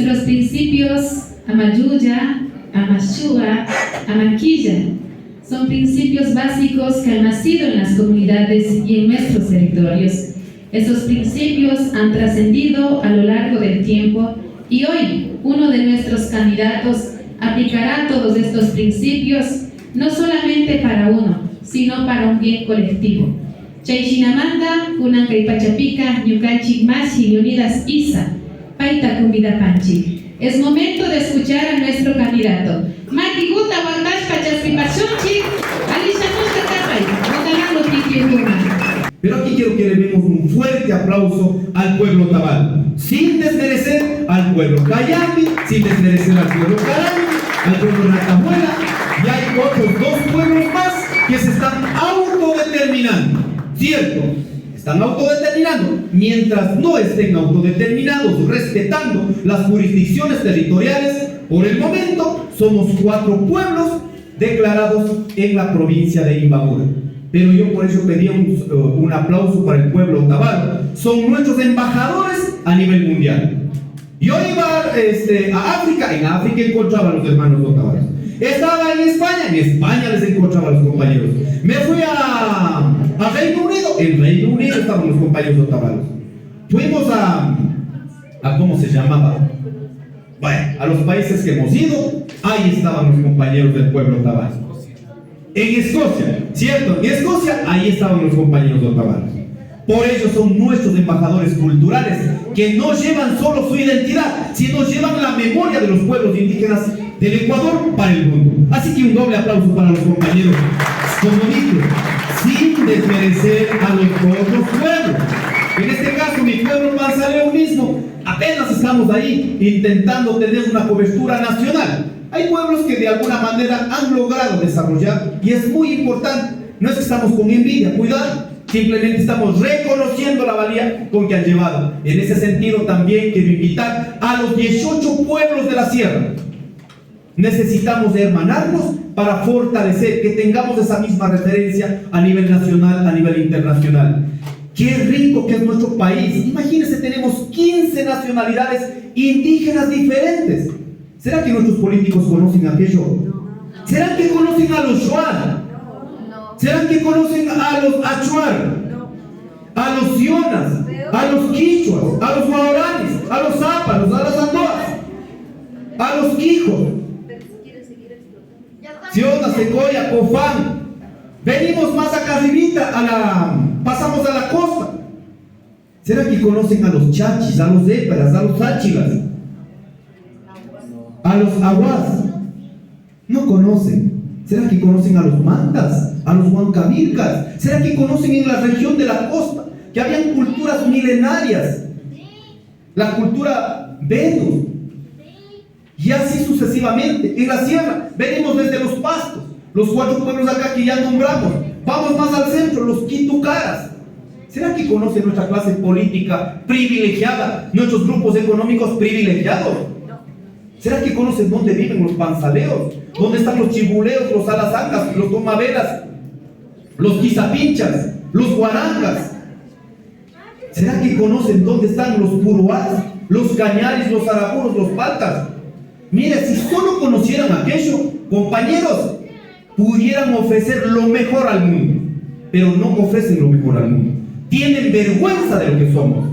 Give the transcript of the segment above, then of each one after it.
Nuestros principios Amayuya, Amashuga, Amaquilla son principios básicos que han nacido en las comunidades y en nuestros territorios. Esos principios han trascendido a lo largo del tiempo y hoy uno de nuestros candidatos aplicará todos estos principios no solamente para uno, sino para un bien colectivo. Chayshinamanda, Kunankaypachapica, Ñukanchik Mashi, Leonidas Isa, Paita Kumbida Panchi. Es momento de escuchar a nuestro candidato. Matiguta Wandash Pachaspipachonchi, Alisha Mustatapay, Motanalo Tiki. Pero aquí quiero que le demos un fuerte aplauso al pueblo tabal, sin desmerecer al pueblo Cayambi, sin desmerecer al pueblo Carani, al pueblo Natamuela, y hay otros dos pueblos más que se están autodeterminando, ¿cierto? Están autodeterminando. Mientras no estén autodeterminados, respetando las jurisdicciones territoriales, por el momento somos 4 pueblos declarados en la provincia de Imbabura. Pero yo por eso pedí un aplauso para el pueblo tabal. Son nuestros embajadores a nivel mundial. Yo iba a África, en África encontraba a los hermanos otabaros. Estaba en España les encontraba a los compañeros. Me fui a Reino Unido, en Reino Unido estaban los compañeros otabaros. Fuimos a ¿cómo se llamaba? Bueno, a los países que hemos ido, ahí estaban los compañeros del pueblo otabaros. En Escocia, ¿cierto? En Escocia, ahí estaban los compañeros otabaros. Por ello son nuestros embajadores culturales, que no llevan solo su identidad, sino llevan la memoria de los pueblos indígenas del Ecuador para el mundo. Así que un doble aplauso para los compañeros, como dije, sin desmerecer a los otros pueblos. En este caso, mi pueblo Manzanillo mismo, apenas estamos ahí intentando tener una cobertura nacional. Hay pueblos que de alguna manera han logrado desarrollar y es muy importante. No es que estamos con envidia, cuidado, simplemente estamos reconociendo la valía con que han llevado. En ese sentido también quiero invitar a los 18 pueblos de la sierra. Necesitamos hermanarnos para fortalecer, que tengamos esa misma referencia a nivel nacional, a nivel internacional. Qué rico que es nuestro país. Imagínense, tenemos 15 nacionalidades indígenas diferentes. ¿Será que nuestros políticos conocen aquello? ¿Será que conocen a los Shuar? ¿Será que conocen a los Achuar? A los Sionas, a los Quichuas, a los Guaraníes, a los Záparos, a las Andoas, a los Quijos, Sionas, Secoya, Cofán? Venimos más acá arribita, pasamos a la costa. ¿Será que conocen a los Chachis, a los Éperas, a los Áchilas, a los Aguas? No conocen. ¿Será que conocen a los Mantas, a los Huancavilcas? ¿Será que conocen en la región de la costa que habían culturas milenarias? La cultura Venus. Y así sucesivamente. En la sierra venimos desde los Pastos, los 4 pueblos acá que ya nombramos. Vamos más al centro, los Quitucaras. ¿Será que conocen nuestra clase política privilegiada, nuestros grupos económicos privilegiados? ¿Será que conocen dónde viven los panzaleos? ¿Dónde están los chibuleos, los alazangas, los tomaveras, los quizapinchas, los guarangas? ¿Será que conocen dónde están los puruás, los cañaris, los arapuros, los paltas? Mire, si solo conocieran aquello, compañeros, pudieran ofrecer lo mejor al mundo, pero no ofrecen lo mejor al mundo. Tienen vergüenza de lo que somos,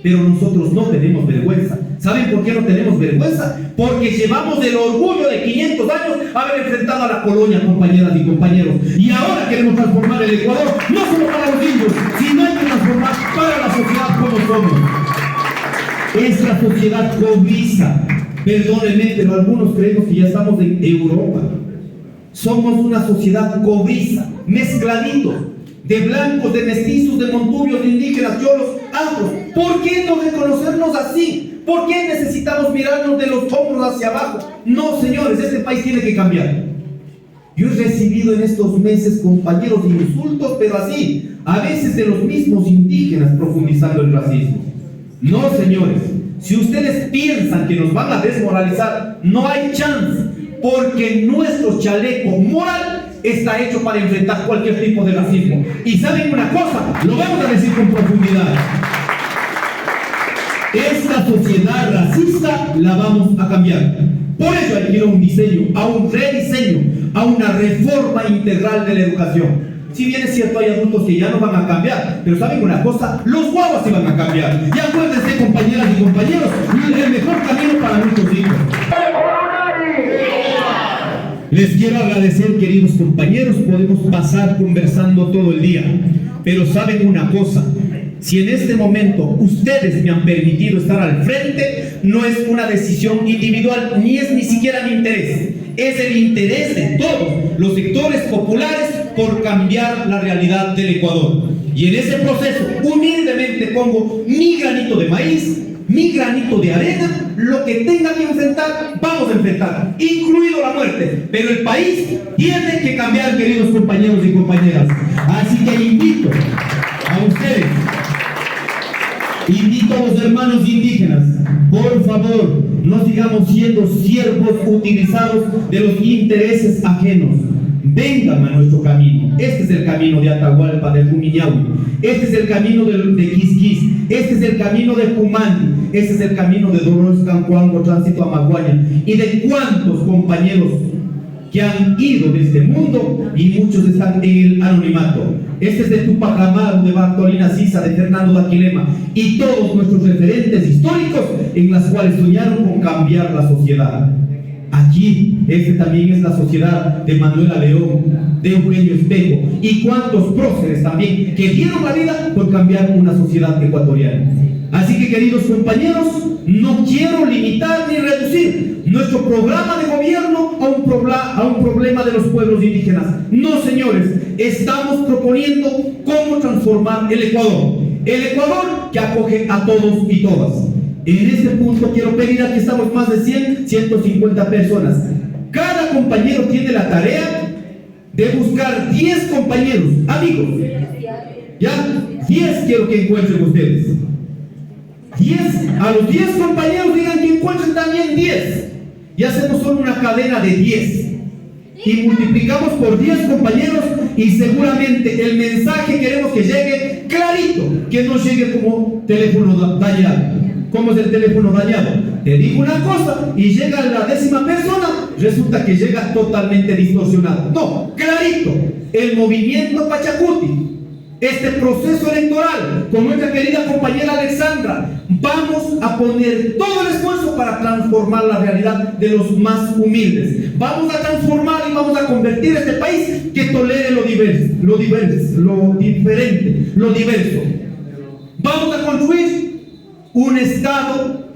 pero nosotros no tenemos vergüenza. ¿Saben por qué no tenemos vergüenza? Porque llevamos el orgullo de 500 años haber enfrentado a la colonia, compañeras y compañeros. Y ahora queremos transformar el Ecuador, no solo para los indios, sino hay que transformar para la sociedad como somos. Esta sociedad cobiza. Perdónenme, pero algunos creemos que ya estamos en Europa. Somos una sociedad cobiza, mezcladitos, de blancos, de mestizos, de montubios, de indígenas, cholos, afros. ¿Por qué no reconocernos así? ¿Por qué necesitamos mirarnos de los hombros hacia abajo? No, señores, este país tiene que cambiar. Yo he recibido en estos meses, compañeros, insultos, pero así, a veces de los mismos indígenas, profundizando el racismo. No, señores, si ustedes piensan que nos van a desmoralizar, no hay chance, porque nuestro chaleco moral está hecho para enfrentar cualquier tipo de racismo. Y ¿saben una cosa? Lo vamos a decir con profundidad. Esta sociedad racista la vamos a cambiar. Por eso hay que ir a un diseño, a un rediseño, a una reforma integral de la educación. Si bien es cierto, hay adultos que ya no van a cambiar, pero ¿saben una cosa? Los guaguas sí van a cambiar. Y acuérdense, compañeras y compañeros, el mejor camino para nuestros hijos. Les quiero agradecer, queridos compañeros, podemos pasar conversando todo el día, pero ¿saben una cosa? Si en este momento ustedes me han permitido estar al frente, no es una decisión individual, ni es ni siquiera mi interés. Es el interés de todos los sectores populares por cambiar la realidad del Ecuador. Y en ese proceso, humildemente pongo mi granito de maíz, mi granito de arena, lo que tenga que enfrentar, vamos a enfrentar, incluido la muerte. Pero el país tiene que cambiar, queridos compañeros y compañeras. Así que invito a ustedes, invito a los hermanos indígenas, por favor, no sigamos siendo siervos utilizados de los intereses ajenos. Vengan a nuestro camino. Este es el camino de Atahualpa, de Rumiñahui. Este es el camino de Quisquis. Este es el camino de Cumán. Este es el camino de Dolores Cancuango, Tránsito a Maguaña. Y de cuántos compañeros que han ido de este mundo y muchos están en el anonimato. Este es de Tupac Amaru, de Bartolina Sisa, de Fernando Daquilema y todos nuestros referentes históricos en las cuales soñaron con cambiar la sociedad. Aquí, este también es la sociedad de Manuela León, de Eugenio Espejo y cuantos próceres también que dieron la vida por cambiar una sociedad ecuatoriana. Así que, queridos compañeros, no quiero limitar ni reducir nuestro programa de gobierno a un problema de los pueblos indígenas. No, señores, estamos proponiendo cómo transformar el Ecuador que acoge a todos y todas. En este punto quiero pedir, aquí estamos más de 150 personas. Cada compañero tiene la tarea de buscar 10 compañeros, amigos. ¿Ya? 10 quiero que encuentren ustedes. 10, a los 10 compañeros digan que encuentren también 10. Y hacemos solo una cadena de 10. Y multiplicamos por 10 compañeros y seguramente el mensaje queremos que llegue clarito, que no llegue como teléfono dañado. ¿Cómo es el teléfono dañado? Te digo una cosa y llega la 10ª persona, resulta que llega totalmente distorsionado. No, clarito, el movimiento Pachacuti, este proceso electoral, con nuestra querida compañera Alexandra, vamos a poner todo el esfuerzo para transformar la realidad de los más humildes. Vamos a transformar y vamos a convertir este país que tolere lo diferente, lo diverso. Vamos a construir un Estado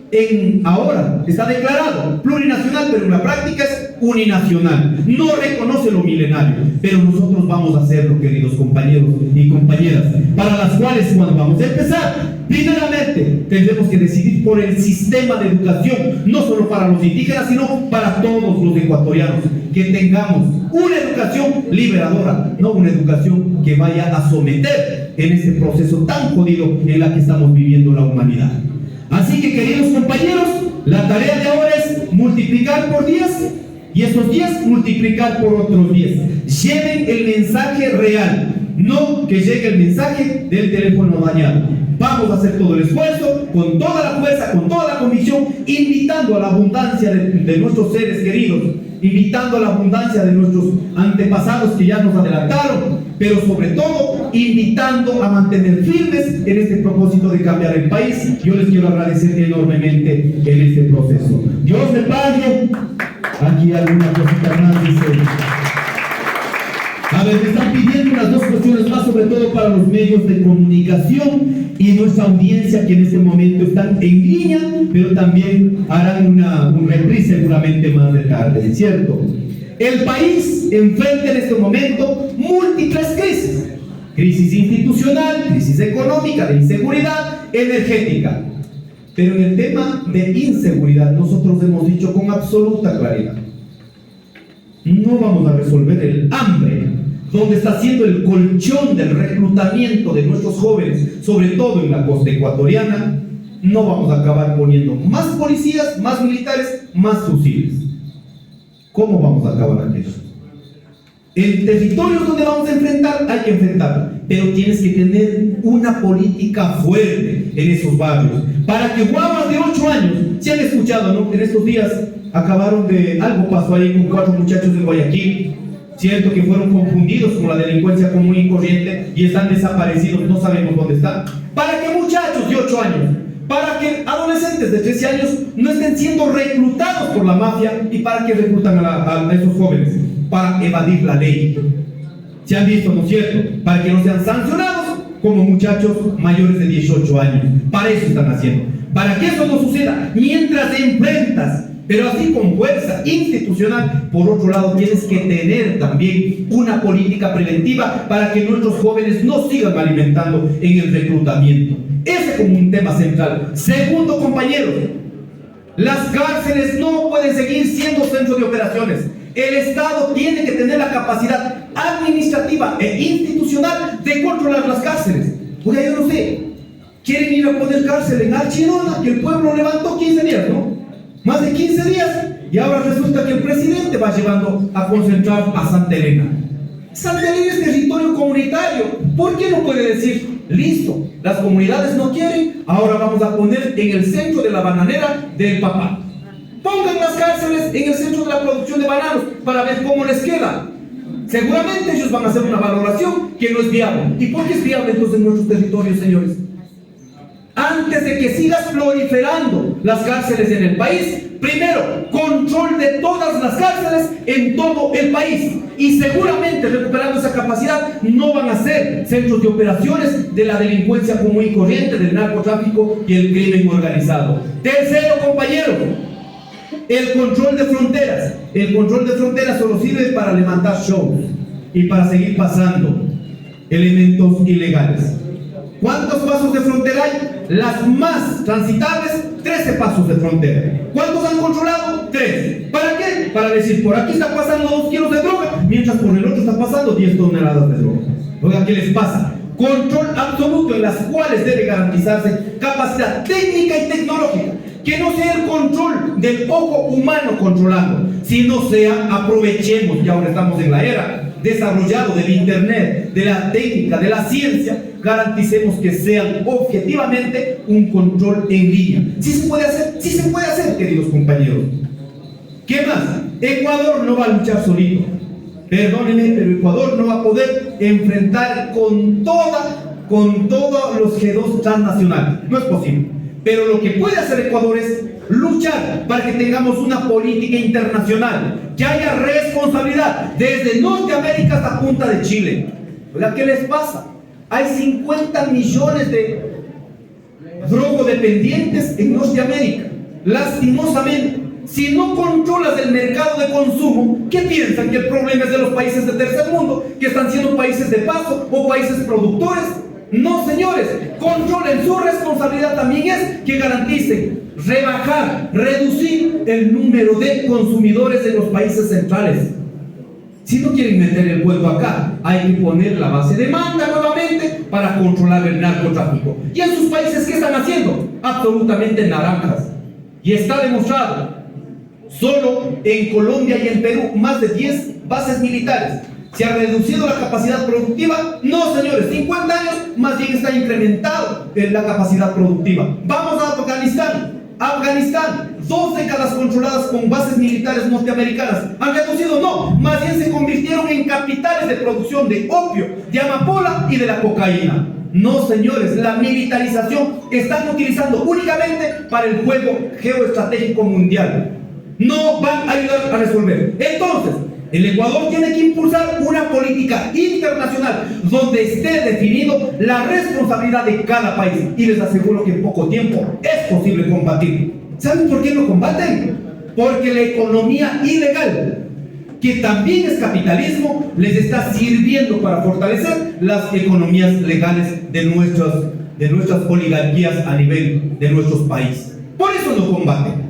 ahora está declarado plurinacional, pero en la práctica es uninacional. No reconoce lo milenario, pero nosotros vamos a hacerlo, queridos compañeros y compañeras, para las cuales cuando vamos a empezar, primeramente tendremos que decidir por el sistema de educación, no solo para los indígenas, sino para todos los ecuatorianos, que tengamos una educación liberadora, no una educación que vaya a someter en este proceso tan jodido en la que estamos viviendo la humanidad. Así que, queridos compañeros, la tarea de ahora es multiplicar por 10 y esos 10 multiplicar por otros 10. Lleven el mensaje real, no que llegue el mensaje del teléfono dañado. Vamos a hacer todo el esfuerzo, con toda la fuerza, con toda la convicción, invitando a la abundancia de nuestros seres queridos, invitando a la abundancia de nuestros antepasados que ya nos adelantaron, pero sobre todo invitando a mantener firmes en este propósito de cambiar el país. Yo les quiero agradecer enormemente en este proceso. Dios me pague. Aquí alguna cosita más dice. A ver, me están pidiendo unas 2 cuestiones más, sobre todo para los medios de comunicación y nuestra audiencia que en este momento están en línea, pero también harán un reprise seguramente más de tarde, ¿cierto? El país enfrenta en este momento múltiples crisis. Crisis institucional, crisis económica, de inseguridad, energética. Pero en el tema de inseguridad nosotros hemos dicho con absoluta claridad: no vamos a resolver el hambre, donde está siendo el colchón del reclutamiento de nuestros jóvenes, sobre todo en la costa ecuatoriana. No vamos a acabar poniendo más policías, más militares, más fusiles. ¿Cómo vamos a acabar aquello? En territorios donde vamos a enfrentar, hay que enfrentar, pero tienes que tener una política fuerte en esos barrios, para que guaguas de 8 18 años, si han escuchado, ¿no? En estos días algo pasó ahí con 4 muchachos de Guayaquil, cierto, que fueron confundidos con la delincuencia común y corriente y están desaparecidos, no sabemos dónde están. Para que muchachos de 8 años, para que adolescentes de 13 años no estén siendo reclutados por la mafia y para que reclutan a esos jóvenes, para evadir la ley. Se han visto, ¿no es cierto? Para que no sean sancionados como muchachos mayores de 18 años. Para eso están haciendo. Para que eso no suceda, mientras enfrentas, pero así con fuerza institucional, por otro lado tienes que tener también una política preventiva para que nuestros jóvenes no sigan alimentando en el reclutamiento. Ese como un tema central. Segundo, compañeros, las cárceles no pueden seguir siendo centros de operaciones. El Estado tiene que tener la capacidad administrativa e institucional de controlar las cárceles. Oiga, yo no sé, quieren ir a poner cárcel en Archidona, que el pueblo levantó 15 días, ¿no? Más de 15 días, y ahora resulta que el presidente va llevando a concentrar a Santa Elena. Santa Elena es territorio comunitario. ¿Por qué no puede decir, listo, las comunidades no quieren, ahora vamos a poner en el centro de la bananera del papá? Pongan las cárceles en el centro de la producción de bananos para ver cómo les queda. Seguramente ellos van a hacer una valoración que no es viable. ¿Y por qué es viable entonces en nuestros territorios, señores? Antes de que sigas proliferando las cárceles en el país, primero, control de todas las cárceles en todo el país. Y seguramente, recuperando esa capacidad, no van a ser centros de operaciones de la delincuencia común y corriente, del narcotráfico y el crimen organizado. Tercero, compañeros, el control de fronteras. El control de fronteras solo sirve para levantar shows y para seguir pasando elementos ilegales. ¿Cuántos pasos de frontera hay? Las más transitables, 13 pasos de frontera. ¿Cuántos han controlado? 3. ¿Para qué? Para decir, por aquí está pasando 2 kilos de droga, mientras por el otro está pasando 10 toneladas de droga. Oiga, ¿qué les pasa? Control absoluto, en las cuales debe garantizarse capacidad técnica y tecnológica. Que no sea el control del ojo humano controlando, sino sea, aprovechemos, que ahora estamos en la era desarrollado del internet, de la técnica, de la ciencia, garanticemos que sean objetivamente un control en línea. ¿Sí se puede hacer? Sí se puede hacer, queridos compañeros. ¿Qué más? Ecuador no va a luchar solito. Perdónenme, pero Ecuador no va a poder enfrentar con todos los G2 transnacionales. No es posible. Pero lo que puede hacer Ecuador es luchar para que tengamos una política internacional, que haya responsabilidad desde Norteamérica hasta Punta de Chile. ¿Verdad? ¿Qué les pasa? Hay 50 millones de drogodependientes en Norteamérica. Lastimosamente, si no controlas el mercado de consumo, ¿qué piensan? ¿Que el problema es de los países de tercer mundo, que están siendo países de paso o países productores? No, señores, controlen. Su responsabilidad también es que garanticen reducir el número de consumidores en los países centrales. Si no quieren meter el vuelto acá, hay que poner la base de demanda nuevamente para controlar el narcotráfico. ¿Y en sus países qué están haciendo? Absolutamente naranjas. Y está demostrado. Solo en Colombia y en Perú, más de 10 bases militares. ¿Se ha reducido la capacidad productiva? No, señores, 50 años más bien está incrementado en la capacidad productiva. Vamos a Afganistán, 2 décadas controladas con bases militares norteamericanas. ¿Han reducido? No, más bien se convirtieron en capitales de producción de opio, de amapola y de la cocaína. No, señores, la militarización están utilizando únicamente para el juego geoestratégico mundial. No van a ayudar a resolver. Entonces, el Ecuador tiene que impulsar una política internacional donde esté definido la responsabilidad de cada país. Y les aseguro que en poco tiempo es posible combatir. ¿Saben por qué lo combaten? Porque la economía ilegal, que también es capitalismo, les está sirviendo para fortalecer las economías legales de nuestras oligarquías a nivel de nuestros países. Por eso lo combaten.